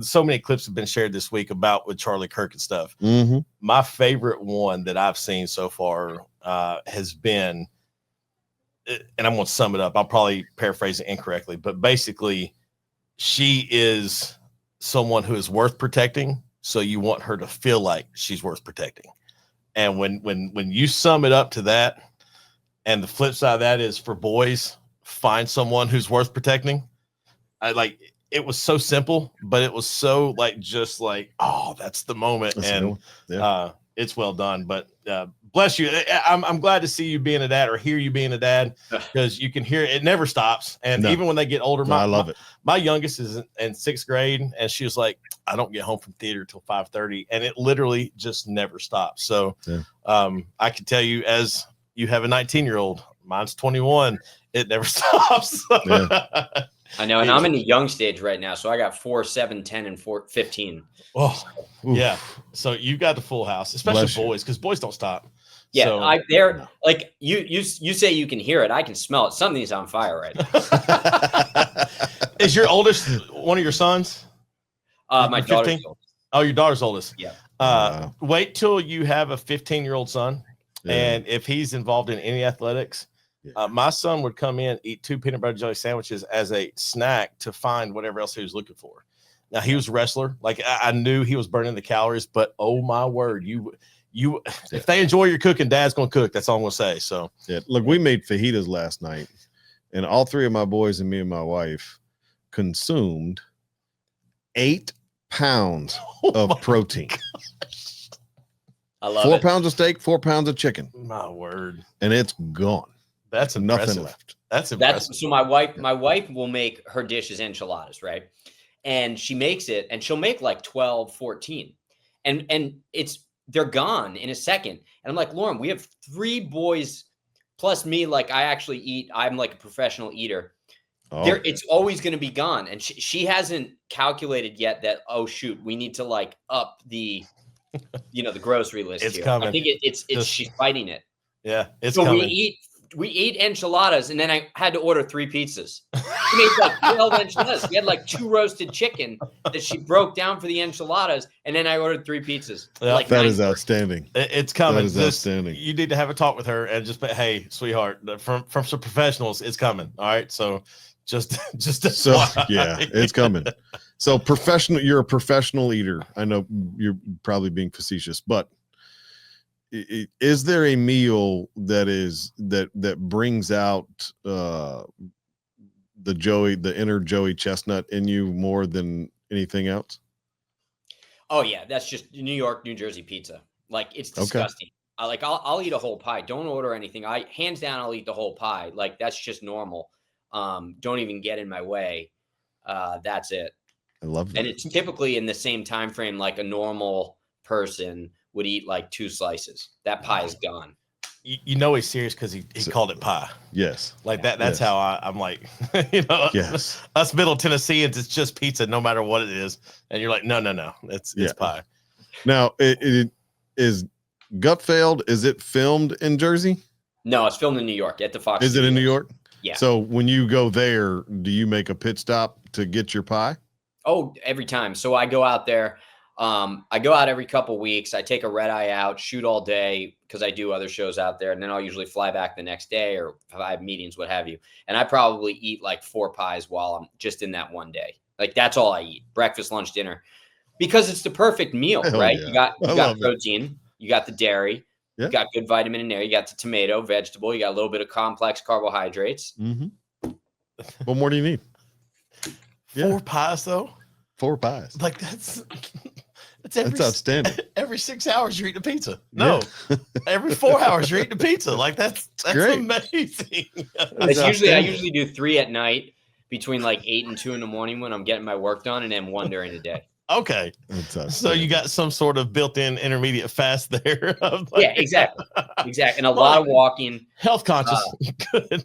so many clips have been shared this week about with Charlie Kirk and stuff. Mm-hmm. My favorite one that I've seen so far has been, and I'm going to sum it up. I'll probably paraphrase it incorrectly, but basically she is someone who is worth protecting. So you want her to feel like she's worth protecting. And when you sum it up to that, and the flip side of that is for boys, find someone who's worth protecting. It was so simple, but it was so just oh, that's the moment. That's and it's well done. But bless you. I'm glad to see you being a dad or hear you being a dad, because you can hear it never stops. And even when they get older, I love it. My youngest is in sixth grade, and she was like, I don't get home from theater till 5:30, and it literally just never stops. So I can tell you, as you have a 19-year-old, mine's 21, it never stops. I know, and I'm in the young stage right now, so I got 4, 7, 10, and 4, 15. Oh, yeah. So you got the full house, especially boys, because boys don't stop. Yeah, so, like you say you can hear it. I can smell it. Something's on fire right now. Is your oldest one of your sons? My daughter's oldest. Oh, your daughter's oldest. Yeah. Wow. Wait till you have a 15-year-old son, and if he's involved in any athletics, my son would come in, eat 2 peanut butter jelly sandwiches as a snack to find whatever else he was looking for. Now, he was a wrestler. I knew he was burning the calories, but oh my word, if they enjoy your cooking, Dad's gonna cook. That's all I'm gonna say. So look, we made fajitas last night, and all 3 of my boys and me and my wife consumed 8 pounds of protein. I love 4 pounds of steak, 4 pounds of chicken. My word. And it's gone. That's nothing left. That's impressive. So my wife will make her dishes enchiladas, right? And she makes it, and she'll make 12, 14. And they're gone in a second. And I'm like, Lauren, we have 3 boys plus me. I actually eat. I'm a professional eater. Oh. It's always going to be gone. And she hasn't calculated yet that, oh shoot, we need to up the, the grocery list. It's here. coming. I think she's fighting it. Yeah. It's so coming. We ate enchiladas, and then I had to order 3 pizzas. She made 12 enchiladas. We had 2 roasted chicken that she broke down for the enchiladas, and then I ordered 3 pizzas. Yeah, that is outstanding. It's coming. That is outstanding. You need to have a talk with her and just be, hey, sweetheart, from some professionals, it's coming. All right, so just it's coming. So you're a professional eater. I know you're probably being facetious, but is there a meal that brings out the inner Joey Chestnut in you more than anything else? Oh yeah, that's just New York, New Jersey pizza. It's disgusting. Okay. I'll eat a whole pie. Don't order anything. Hands down, I'll eat the whole pie. That's just normal. Don't even get in my way. That's it. I love that. And it's typically in the same time frame a normal person would eat 2 slices. That pie is gone. He's serious because he called it pie. Yes. That's how I'm yes. Us Middle Tennesseans, it's just pizza no matter what it is. And you're no, it's pie. Now, it is Gutfeld, is it filmed in Jersey? No, it's filmed in New York at the Fox. Is it in New York? Yeah. So when you go there, do you make a pit stop to get your pie? Oh, every time. So I go out there. I go out every couple weeks. I take a red eye out, shoot all day because I do other shows out there. And then I'll usually fly back the next day or if I have meetings, what have you. And I probably eat 4 pies while I'm just in that one day. That's all I eat. Breakfast, lunch, dinner, because it's the perfect meal, right? Yeah. You got protein, you got the dairy, you got good vitamin in there. You got the tomato, vegetable, you got a little bit of complex carbohydrates. Mm-hmm. What more do you need? 4 pies though? 4 pies. That's outstanding. Every 6 hours you're eating a pizza. No, every 4 hours you're eating a pizza. That's great. Amazing. I usually do 3 at night between 8 and 2 in the morning when I'm getting my work done, and then 1 during the day. Okay. So you got some sort of built-in intermediate fast there. Yeah, exactly. And a lot of walking. Health conscious. Good.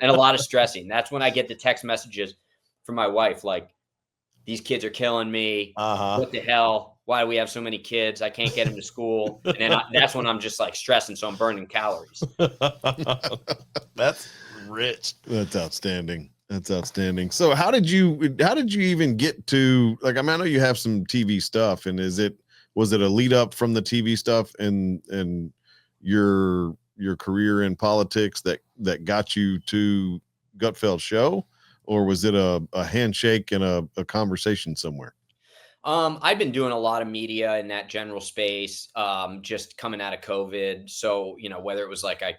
And a lot of stressing. That's when I get the text messages from my wife, like, these kids are killing me. What the hell? Why do we have so many kids? I can't get them to school. And then that's when I'm just like stressing. So I'm burning calories. That's rich. That's outstanding. So how did you even get to, like, I mean, I know you have some TV stuff, and was it a lead up from the TV stuff and your career in politics that got you to Gutfeld Show, or was it a handshake and a conversation somewhere? I've been doing a lot of media in that general space, just coming out of COVID. So, whether it was like I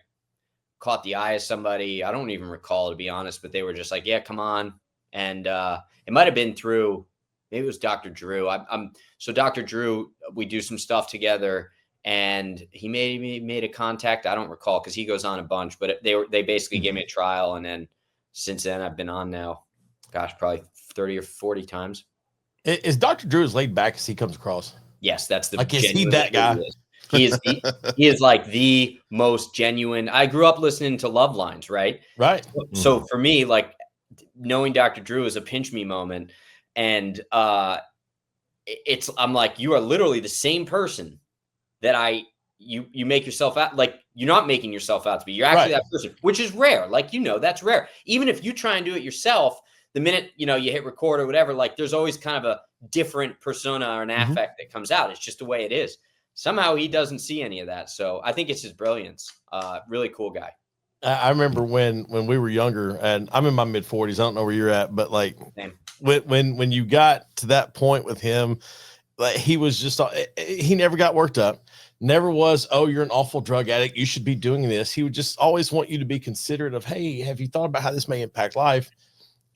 caught the eye of somebody, I don't even recall, to be honest, but they were just like, yeah, come on. And it might've been through, maybe it was Dr. Drew. So Dr. Drew, we do some stuff together, and he made a contact. I don't recall, cause he goes on a bunch, but they basically gave me a trial. And then since then I've been on now, gosh, probably 30 or 40 times. Is Dr. Drew as laid back as he comes across? Yes. That's the, like, is he that guy? He is like the most genuine. I grew up listening to Love Lines, right? Right. So for me, like, knowing Dr. Drew is a pinch me moment. And I'm like, you are literally the same person that you make yourself out. Like, you're not making yourself out to be. You're actually that person, which is rare. Like, that's rare. Even if you try and do it yourself, the minute, you hit record or whatever, like, there's always kind of a different persona or an affect that comes out. It's just the way it is. Somehow he doesn't see any of that. So I think it's his brilliance. Really cool guy. I remember when we were younger, and I'm in my mid 40s. I don't know where you're at, but like when you got to that point with him, like, he was just, he never got worked up. Never was, oh, you're an awful drug addict, you should be doing this. He would just always want you to be considerate of, hey, have you thought about how this may impact life?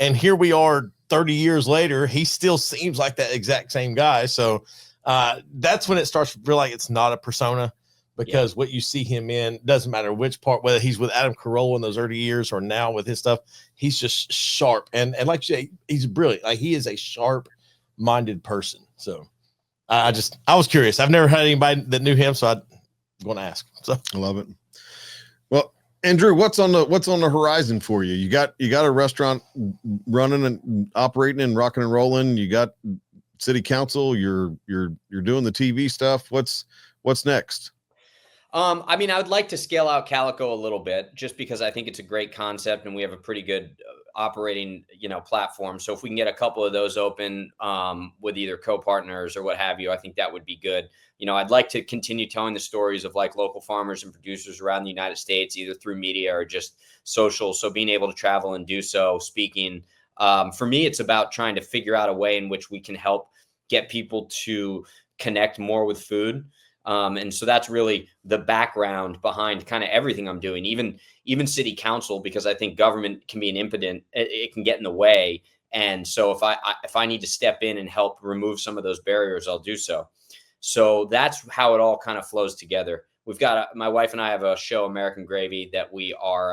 And here we are 30 years later, he still seems like that exact same guy. So that's when it starts to feel like it's not a persona, because what you see him in, doesn't matter which part, whether he's with Adam Carolla in those early years or now with his stuff, he's just sharp. And like you say, he's brilliant. Like, he is a sharp minded person. So I was curious. I've never had anybody that knew him, so I'm going to ask. So I love it. Well, Andrew, what's on the horizon for you? You got a restaurant running and operating and rocking and rolling. You got city council. You're doing the TV stuff. What's next? I mean, I would like to scale out Calico a little bit, just because I think it's a great concept and we have a pretty good operating, platform. So if we can get a couple of those open with either co-partners or what have you, I think that would be good. I'd like to continue telling the stories of, like, local farmers and producers around the United States, either through media or just social. So being able to travel and do so, speaking, for me, it's about trying to figure out a way in which we can help get people to connect more with food. And so that's really the background behind kind of everything I'm doing, even city council, because I think government can be an impotent, it can get in the way. And so if I need to step in and help remove some of those barriers, I'll do so. So that's how it all kind of flows together. We've got my wife and I have a show, American Gravy, that we are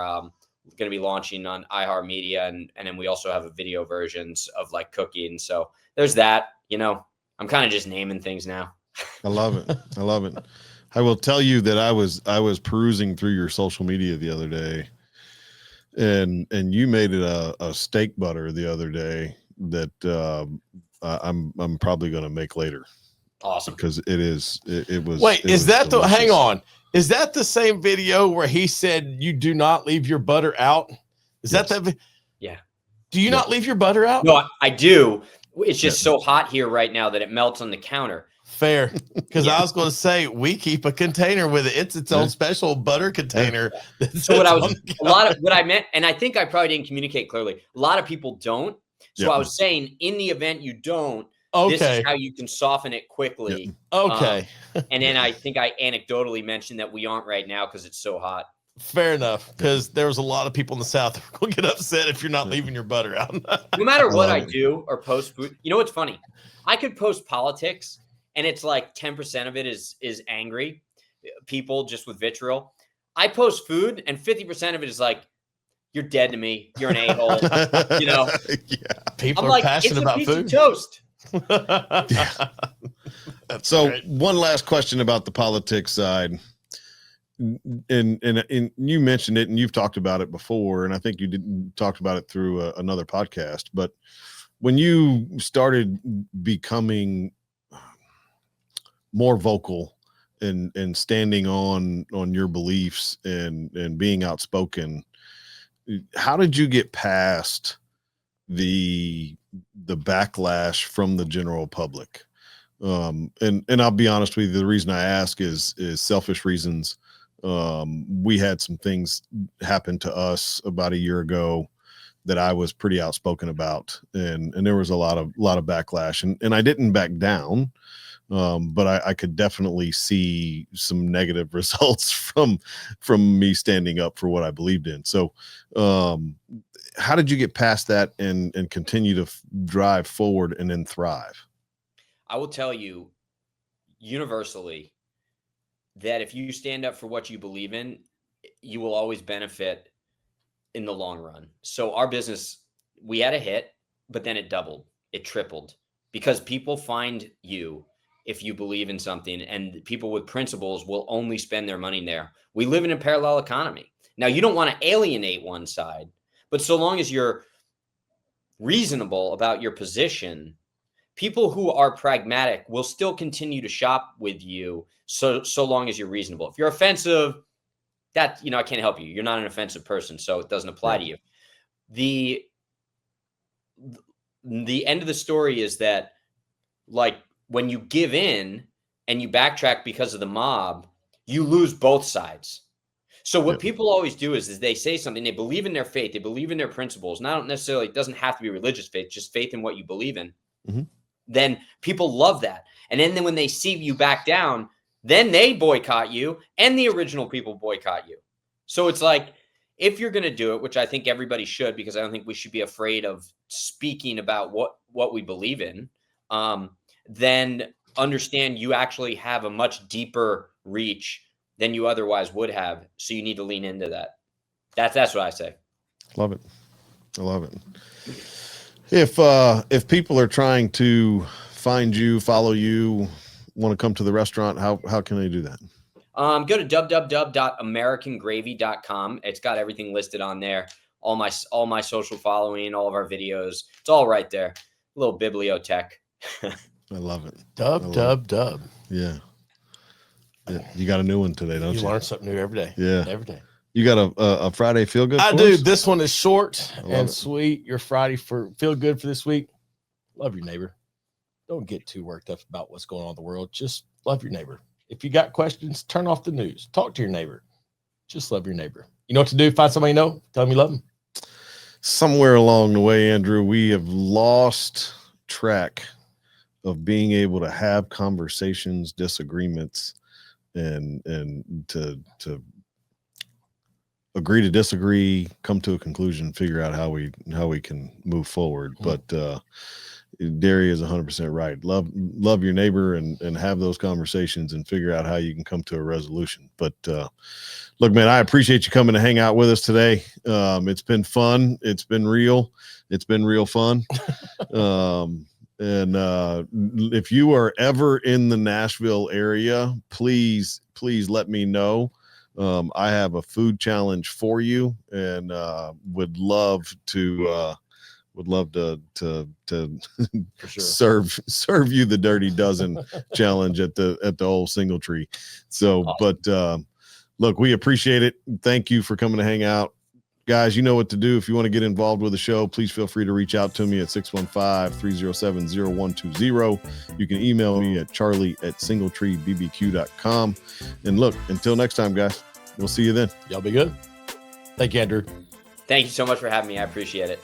going to be launching on iHeartMedia. And then we also have a video versions of, like, cooking. So there's that, I'm kind of just naming things now. I love it. I will tell you that I was perusing through your social media the other day, and you made it a steak butter the other day that I'm probably going to make later. Awesome. Because it was. Wait, is that delicious. hang on. Is that the same video where he said you do not leave your butter out? Is that? Yeah. Do you not leave your butter out? No, I do. It's just so hot here right now that it melts on the counter. Fair. Because I was going to say, we keep a container with it. It's its own special butter container. So what I meant, and I think I probably didn't communicate clearly. A lot of people don't. So I was saying, in the event you don't, this is how you can soften it quickly. Okay. And then I think I anecdotally mentioned that we aren't right now because it's so hot. Fair enough, because there's a lot of people in the South who are going to get upset if you're not leaving your butter out. No matter what I do or post food, what's funny? I could post politics, and it's like 10% of it is angry people just with vitriol. I post food, and 50% of it is like, you're dead to me. You're an a-hole. People I'm are like, passionate about it's a piece food. of toast. Yeah. So great. One last question about the politics side. And you mentioned it, and you've talked about it before, and I think you talked about it through another podcast. But when you started becoming more vocal and standing on your beliefs and being outspoken, how did you get past the backlash from the general public? And I'll be honest with you, the reason I ask is selfish reasons. We had some things happen to us about a year ago that I was pretty outspoken about, and there was a lot of backlash, and I didn't back down. But I could definitely see some negative results from me standing up for what I believed in. So, how did you get past that and continue to drive forward and then thrive? I will tell you universally that if you stand up for what you believe in, you will always benefit in the long run. So our business, we had a hit, but then it doubled, it tripled, because people find you if you believe in something, and people with principles will only spend their money there. We live in a parallel economy. Now, you don't want to alienate one side, but so long as you're reasonable about your position, people who are pragmatic will still continue to shop with you so long as you're reasonable. If you're offensive, that, I can't help you. You're not an offensive person, so it doesn't apply to you. The end of the story is that, like, when you give in and you backtrack because of the mob, you lose both sides. So what people always do is they say something, they believe in their faith, they believe in their principles. Not necessarily, it doesn't have to be religious faith, just faith in what you believe in. Mm-hmm. Then people love that. And then when they see you back down, then they boycott you, and the original people boycott you. So it's like, if you're going to do it, which I think everybody should, because I don't think we should be afraid of speaking about what we believe in, then understand you actually have a much deeper reach than you otherwise would have. So you need to lean into that. That's what I say. Love it. I love it. If people are trying to find you, follow you, want to come to the restaurant, how can they do that? Go to www.americangravy.com. It's got everything listed on there. All my social following, all of our videos. It's all right there. A little bibliotech. I love it. Dub. Yeah. You got a new one today, don't you? You learn something new every day. Yeah. Every day. You got a Friday feel good? I do. This one is short and sweet. Your Friday for feel good for this week. Love your neighbor. Don't get too worked up about what's going on in the world. Just love your neighbor. If you got questions, turn off the news. Talk to your neighbor. Just love your neighbor. You know what to do? Find somebody you know. Tell them you love them. Somewhere along the way, Andrew, we have lost track of being able to have conversations, disagreements, and to agree to disagree, come to a conclusion, figure out how we can move forward. Mm-hmm. But Derry is 100% right. Love your neighbor and have those conversations and figure out how you can come to a resolution. But look, man, I appreciate you coming to hang out with us today. It's been fun. It's been real. It's been real fun. And if you are ever in the Nashville area, please let me know. I have a food challenge for you, and would love to for sure. serve you the Dirty Dozen challenge at the old Single Tree. So, awesome. But look, we appreciate it. Thank you for coming to hang out. Guys, you know what to do. If you want to get involved with the show, please feel free to reach out to me at 615-307-0120. You can email me at charlie@singletreebbq.com. And look, until next time, guys, we'll see you then. Y'all be good. Thank you, Andrew. Thank you so much for having me. I appreciate it.